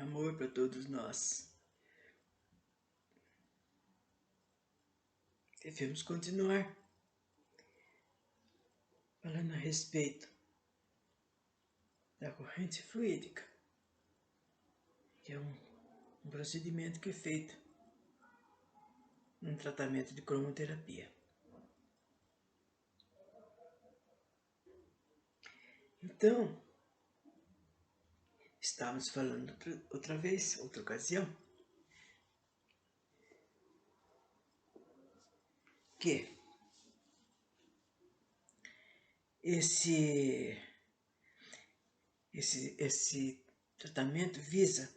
amor para todos nós. Devemos continuar falando a respeito da corrente fluídica, que é um procedimento que é feito num tratamento de cromoterapia. Então, estávamos falando outra vez, outra ocasião, que esse tratamento visa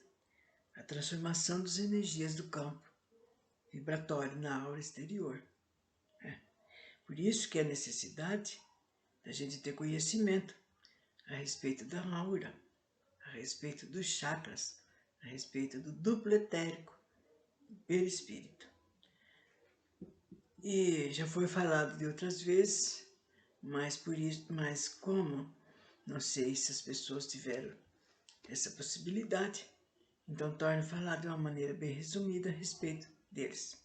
a transformação das energias do campo vibratório na aura exterior. Por isso que a necessidade da gente ter conhecimento a respeito da aura, a respeito dos chakras, a respeito do duplo etérico, do perispírito. E já foi falado de outras vezes, mas como não sei se as pessoas tiveram essa possibilidade, então torno a falar de uma maneira bem resumida a respeito deles.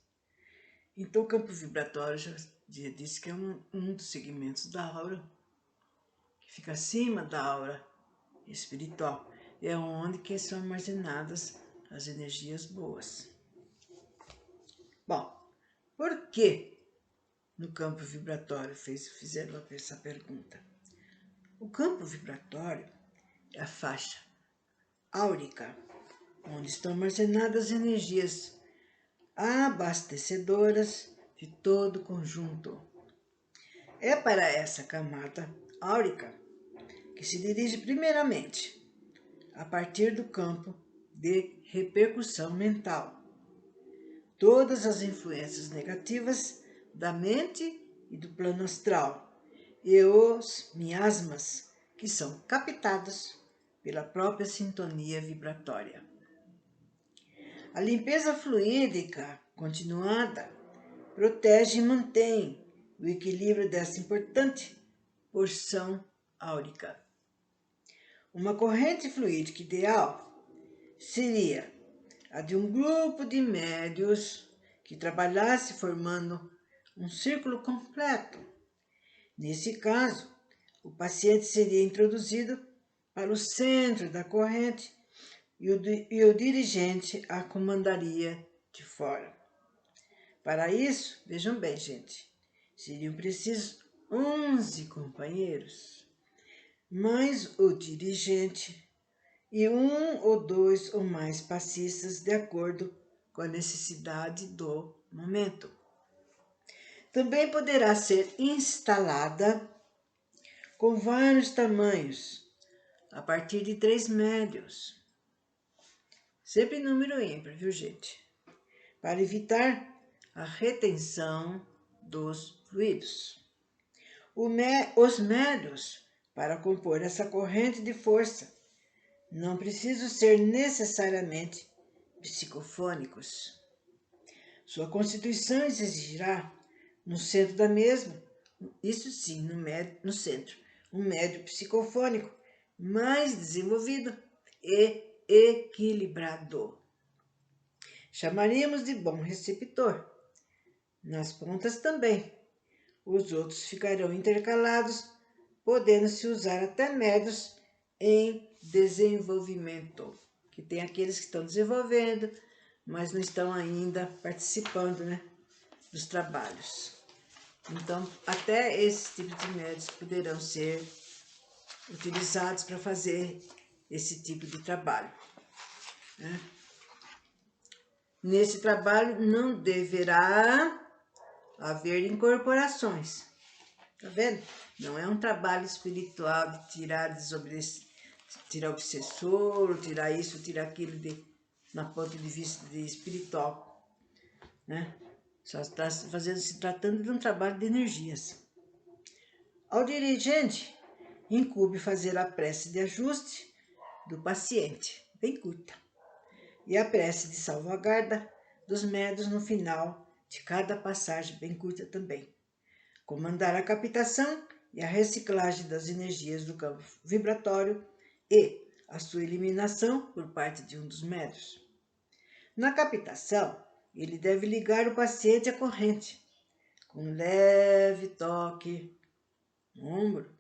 Então o campo vibratório já disse que é um dos segmentos da aura, que fica acima da aura espiritual. É onde que são armazenadas as energias boas. Bom, por que no campo vibratório fizeram essa pergunta? O campo vibratório é a faixa áurica, onde estão armazenadas as energias abastecedoras de todo o conjunto. É para essa camada áurica que se dirige primeiramente a partir do campo de repercussão mental todas as influências negativas da mente e do plano astral e os miasmas que são captados pela própria sintonia vibratória. A limpeza fluídica continuada protege e mantém o equilíbrio dessa importante porção áurica. Uma corrente fluídica ideal seria a de um grupo de médios que trabalhasse formando um círculo completo. Nesse caso, o paciente seria introduzido para o centro da corrente e o dirigente a comandaria de fora. Para isso, vejam bem, gente, seriam precisos 11 companheiros, mais o dirigente e um ou dois ou mais passistas de acordo com a necessidade do momento. Também poderá ser instalada com vários tamanhos, a partir de 3 médios. Sempre número ímpar, viu, gente? Para evitar a retenção dos fluidos. Os médios, para compor essa corrente de força, não precisam ser necessariamente psicofônicos. Sua constituição exigirá, no centro da mesma, isso sim, no centro, um médio psicofônico mais desenvolvido e equilibrado. Chamaríamos de bom receptor. Nas pontas também. Os outros ficarão intercalados, podendo-se usar até médios em desenvolvimento, que tem aqueles que estão desenvolvendo, mas não estão ainda participando, né, dos trabalhos. Então, até esses tipos de médios poderão ser utilizados para fazer esse tipo de trabalho, né? Nesse trabalho não deverá haver incorporações, tá vendo? Não é um trabalho espiritual de tirar obsessor, tirar isso, tirar aquilo na ponto de vista de espiritual, né? Só está se tratando de um trabalho de energias. Ao dirigente, incumbe fazer a prece de ajuste do paciente, bem curta, e a prece de salvaguarda dos médios no final de cada passagem, bem curta também. Comandar a captação e a reciclagem das energias do campo vibratório e a sua eliminação por parte de um dos médios. Na captação, ele deve ligar o paciente à corrente, com um leve toque no ombro.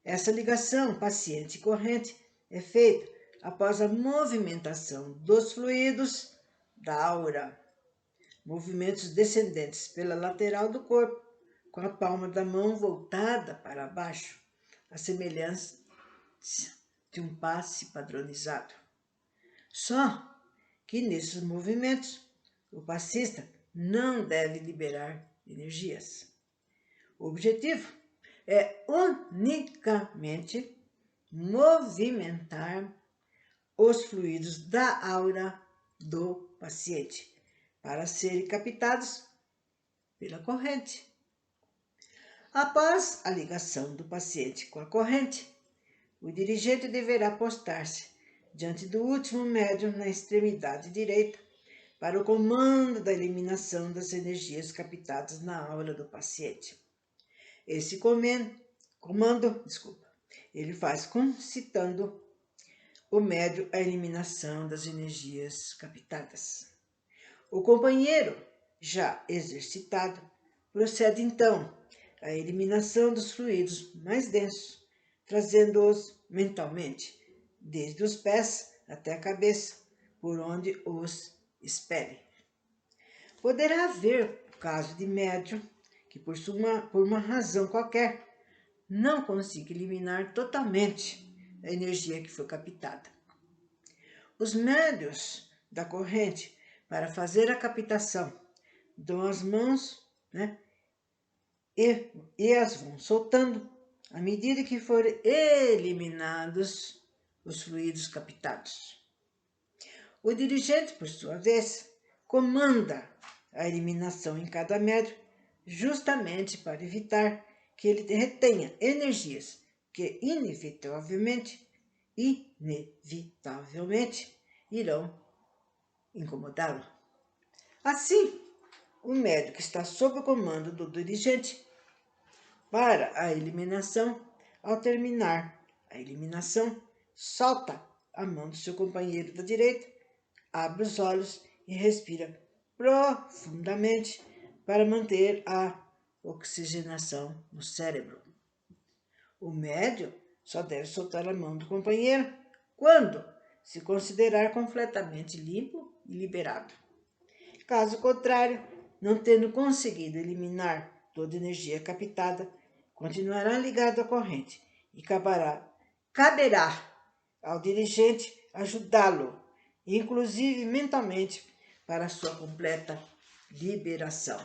Essa ligação paciente-corrente é feita após a movimentação dos fluidos da aura, movimentos descendentes pela lateral do corpo, com a palma da mão voltada para baixo, a semelhança de um passe padronizado. Só que nesses movimentos, o passista não deve liberar energias. O objetivo é unicamente movimentar os fluidos da aura do paciente para serem captados pela corrente. Após a ligação do paciente com a corrente, o dirigente deverá postar-se diante do último médium na extremidade direita para o comando da eliminação das energias captadas na aura do paciente. Esse comando, ele faz concitando o médium a eliminação das energias captadas. O companheiro, já exercitado, procede então à eliminação dos fluidos mais densos, trazendo-os mentalmente, desde os pés até a cabeça, por onde os espere. Poderá haver o caso de médium que, por uma razão qualquer, não consiga eliminar totalmente a energia que foi captada. Os médiuns da corrente, para fazer a captação, dão as mãos, e as vão soltando à medida que forem eliminados os fluidos captados. O dirigente, por sua vez, comanda a eliminação em cada médium, justamente para evitar que ele retenha energias que inevitavelmente irão incomodá-lo. Assim, o médico está sob o comando do dirigente para a eliminação. Ao terminar a eliminação, solta a mão do seu companheiro da direita, abre os olhos e respira profundamente para manter a oxigenação no cérebro. O médium só deve soltar a mão do companheiro quando se considerar completamente limpo e liberado. Caso contrário, não tendo conseguido eliminar toda a energia captada, continuará ligado à corrente e caberá ao dirigente ajudá-lo, inclusive mentalmente, para a sua completa liberação.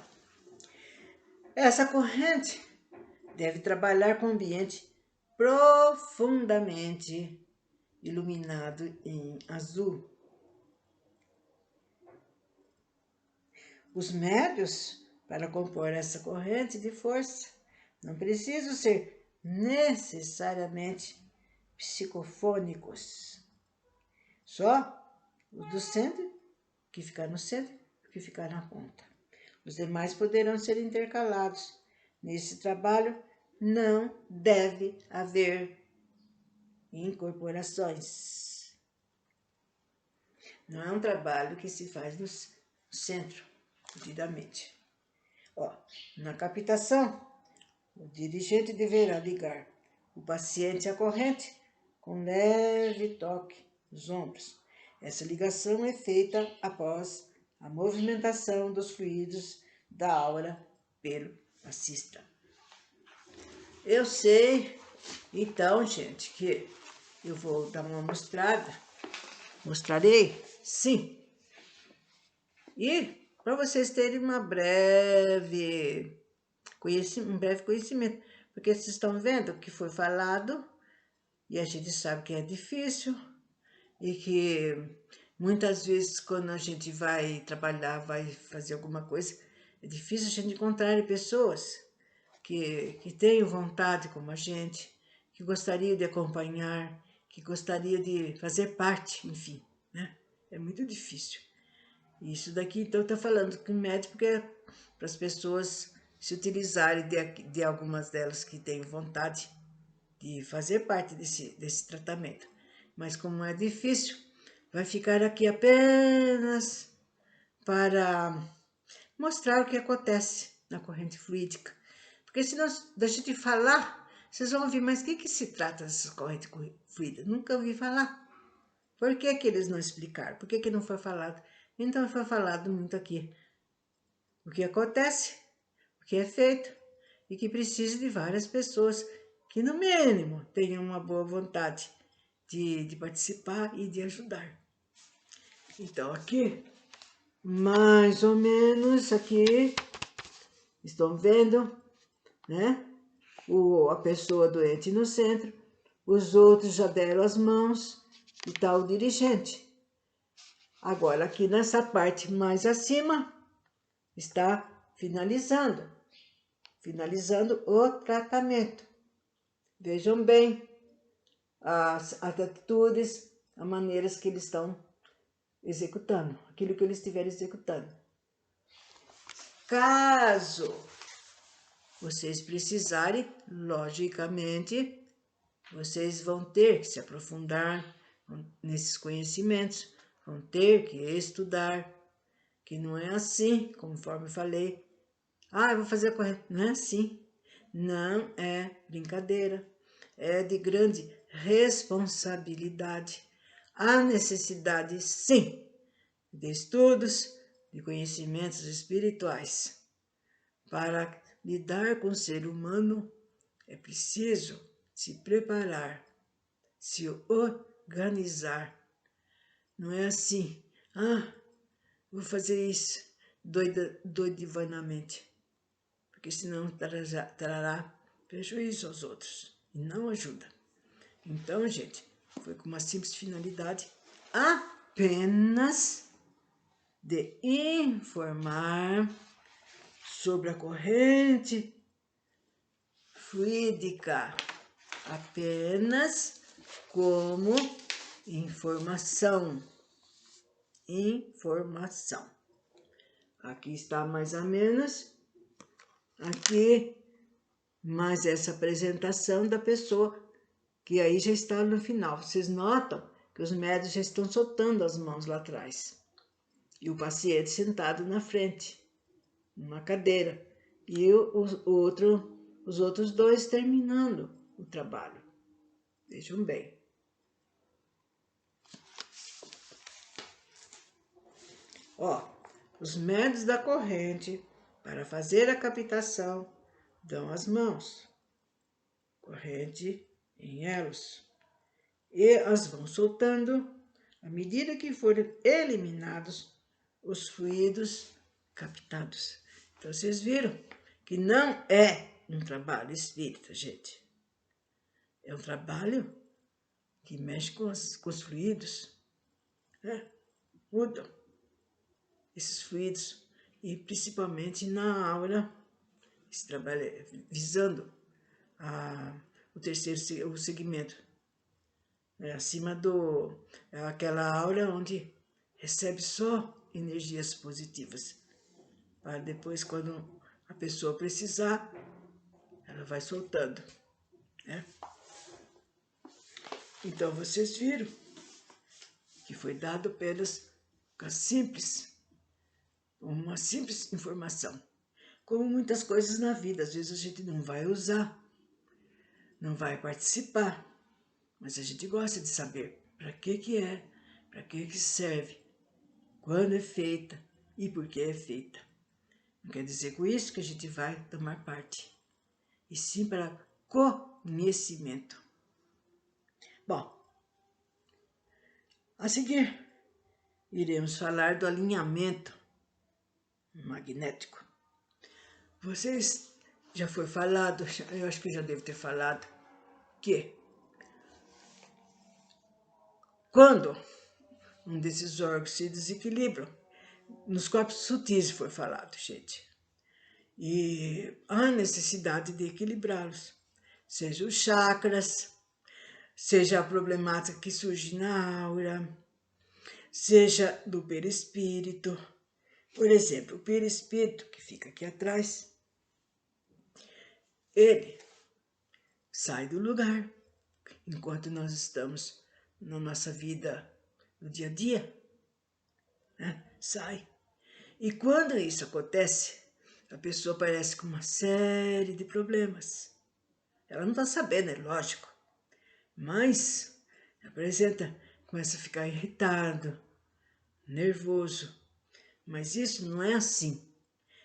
Essa corrente deve trabalhar com o ambiente profundamente iluminado em azul. Os médiuns, para compor essa corrente de força, não precisam ser necessariamente psicofônicos. Só os do centro, que ficar no centro, que ficar na ponta. Os demais poderão ser intercalados. Nesse trabalho não deve haver incorporações. Não é um trabalho que se faz no centro, devidamente. Na captação, o dirigente deverá ligar o paciente à corrente com leve toque nos ombros. Essa ligação é feita após a movimentação dos fluidos da aura pelo passista. Eu sei, então, gente, que eu vou dar uma mostrada. Mostrarei? Sim. E para vocês terem um breve conhecimento, porque vocês estão vendo o que foi falado e a gente sabe que é difícil e que muitas vezes quando a gente vai trabalhar, vai fazer alguma coisa, é difícil a gente encontrar pessoas que tenham vontade como a gente, que gostariam de acompanhar, que gostariam de fazer parte, enfim, né? É muito difícil. Isso daqui, então, eu estou falando com o médico porque é para as pessoas se utilizarem de algumas delas que têm vontade de fazer parte desse tratamento. mas como é difícil, vai ficar aqui apenas para mostrar o que acontece na corrente fluídica. Porque se nós, da gente falar, vocês vão ouvir, mas o que se trata dessa corrente fluida? Nunca ouvi falar. Por que eles não explicaram? Por que não foi falado? Então foi falado muito aqui. O que acontece, o que é feito, e que precisa de várias pessoas que, no mínimo, tenham uma boa vontade de participar e de ajudar. Então, aqui, mais ou menos aqui, estão vendo, né? A pessoa doente no centro, os outros já deram as mãos e tá o dirigente. Agora, aqui nessa parte mais acima, está finalizando o tratamento. Vejam bem as atitudes, as maneiras que eles estão executando, aquilo que eles estiverem executando. Caso vocês precisarem, logicamente, vocês vão ter que se aprofundar nesses conhecimentos, vão ter que estudar, que não é assim, conforme falei. Eu vou fazer a correta. Não é assim. Não é brincadeira. É de grande responsabilidade. Há necessidade, sim, de estudos, de conhecimentos espirituais. Para lidar com o ser humano, é preciso se preparar, se organizar. Não é assim, vou fazer isso doidivamente, porque senão trará prejuízo aos outros e não ajuda. Então, gente, foi com uma simples finalidade apenas de informar sobre a corrente fluídica, apenas como informação. Aqui está mais ou menos, aqui mais essa apresentação da pessoa, que aí já está no final. Vocês notam que os médicos já estão soltando as mãos lá atrás. E o paciente sentado na frente, numa cadeira. E os outros dois terminando o trabalho. Vejam bem. Os médios da corrente, para fazer a captação, dão as mãos. Corrente em elos. E as vão soltando à medida que forem eliminados os fluidos captados. Então, vocês viram que não é um trabalho espírita, gente. É um trabalho que mexe com os fluidos, né? Mudam esses fluidos, e principalmente na aura, se trabalha visando o segmento, acima aquela aura onde recebe só energias positivas, para depois, quando a pessoa precisar, ela vai soltando, né? Então, vocês viram que foi dado apenas uma simples informação. Como muitas coisas na vida, às vezes a gente não vai usar, não vai participar, mas a gente gosta de saber para que é, para que serve, quando é feita e por que é feita. Não quer dizer com isso que a gente vai tomar parte, e sim para conhecimento. Bom, a seguir, iremos falar do alinhamento magnético. Vocês, já foi falado, eu acho que já devo ter falado, que quando um desses órgãos se desequilibram, nos corpos sutis foi falado, gente, e há necessidade de equilibrá-los, seja os chakras, seja a problemática que surge na aura, seja do perispírito. Por exemplo, o perispírito, que fica aqui atrás, ele sai do lugar enquanto nós estamos na nossa vida no dia a dia, né? Sai. E quando isso acontece, a pessoa aparece com uma série de problemas. Ela não está sabendo, é lógico, mas apresenta, começa a ficar irritado, nervoso. Mas isso não é assim.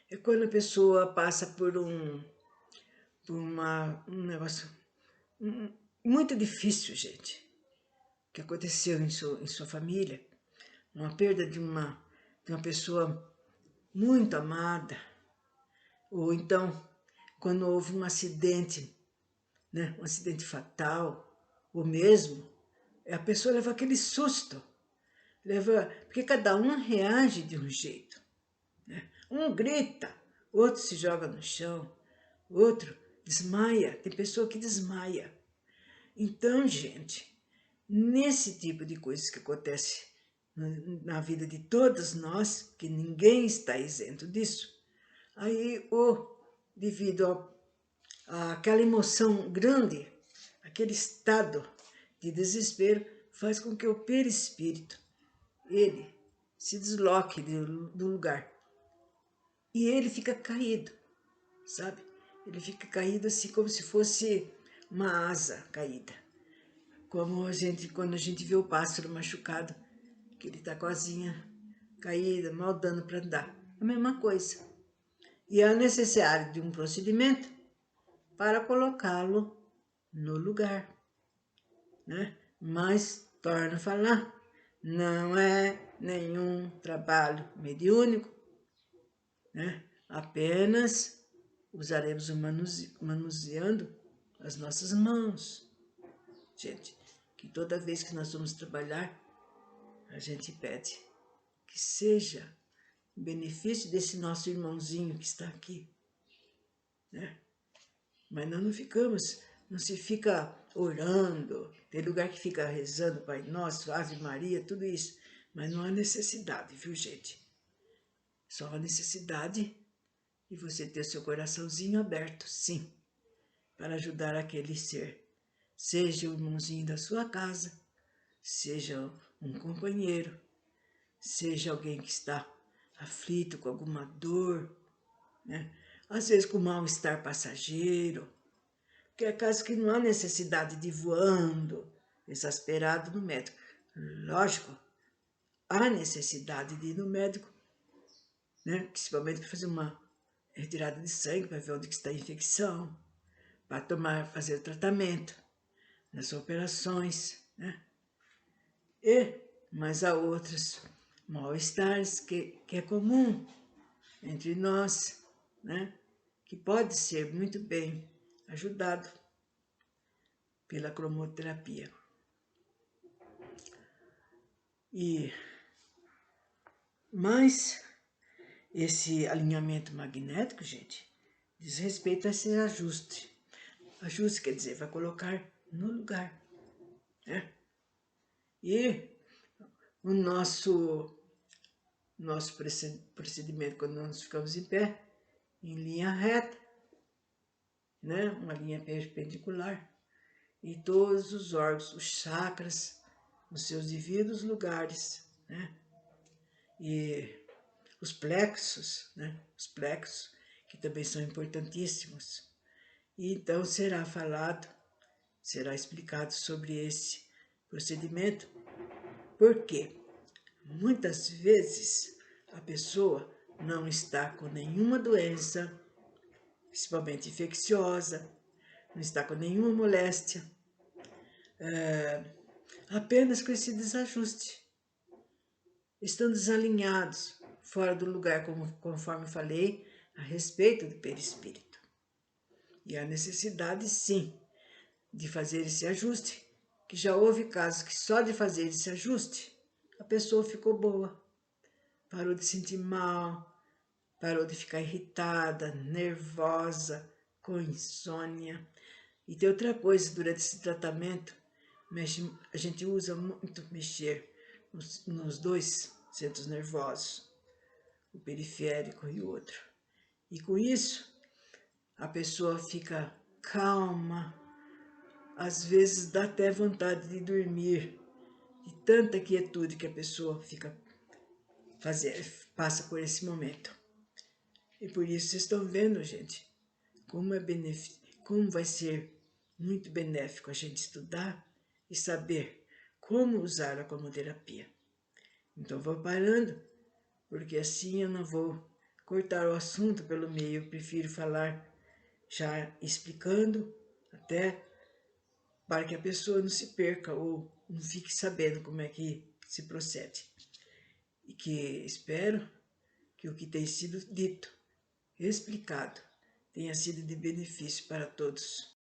É quando a pessoa passa por um negócio muito difícil, gente, que aconteceu em sua família, uma perda de uma pessoa muito amada, ou então quando houve um acidente, né, um acidente fatal, ou mesmo, a pessoa leva aquele susto, porque cada um reage de um jeito, né? Um grita, outro se joga no chão, outro desmaia, tem pessoa que desmaia. Então, gente, nesse tipo de coisas que acontece na vida de todos nós, que ninguém está isento disso, aí devido àquela emoção grande, aquele estado de desespero, faz com que o perispírito, ele se desloque do lugar. E ele fica caído, sabe? Ele fica caído assim como se fosse uma asa caída. Como quando a gente vê o pássaro machucado, que ele está com a asinha caída, mal dando para andar. A mesma coisa. E é necessário de um procedimento para colocá-lo no lugar, né? Mas, torno a falar, não é nenhum trabalho mediúnico, né? Apenas usaremos manuseando as nossas mãos. Gente, que toda vez que nós vamos trabalhar, a gente pede que seja o benefício desse nosso irmãozinho que está aqui, né? Mas nós não se fica orando, tem lugar que fica rezando Pai Nosso, Ave Maria, tudo isso, mas não há necessidade, viu, gente? Só há necessidade de você ter seu coraçãozinho aberto, sim, para ajudar aquele ser, seja o irmãozinho da sua casa, seja um companheiro, seja alguém que está aflito com alguma dor, né? Às vezes com mal-estar passageiro, que é caso que não há necessidade de ir voando, exasperado no médico. Lógico, há necessidade de ir no médico, né? Principalmente para fazer uma retirada de sangue, para ver onde que está a infecção, para fazer o tratamento, nas operações, né? Mas há outros mal-estares que é comum entre nós, né? Que pode ser muito bem ajudado pela cromoterapia. Mas esse alinhamento magnético, gente, diz respeito a esse ajuste. Ajuste quer dizer, vai colocar no lugar, né? E o nosso procedimento, quando nós ficamos em pé, em linha reta, né? Uma linha perpendicular, e todos os órgãos, os chakras, nos seus devidos lugares, né? E os plexos, né? Os plexos, que também são importantíssimos. E então será explicado sobre esse procedimento, porque muitas vezes a pessoa não está com nenhuma doença, principalmente infecciosa, não está com nenhuma moléstia, apenas com esse desajuste. Estão desalinhados, fora do lugar, conforme falei, a respeito do perispírito. E há necessidade, sim, de fazer esse ajuste, que já houve casos que só de fazer esse ajuste, a pessoa ficou boa, parou de sentir mal, parou de ficar irritada, nervosa, com insônia. E tem outra coisa, durante esse tratamento, a gente usa muito mexer nos dois centros nervosos, o periférico e o outro. E com isso, a pessoa fica calma, às vezes dá até vontade de dormir, de tanta quietude que a pessoa passa por esse momento. E por isso vocês estão vendo, gente, como vai ser muito benéfico a gente estudar e saber como usar a cromoterapia. Então vou parando, porque assim eu não vou cortar o assunto pelo meio, eu prefiro falar já explicando, até para que a pessoa não se perca ou não fique sabendo como é que se procede. E que espero que o que tem sido dito, explicado, tenha sido de benefício para todos.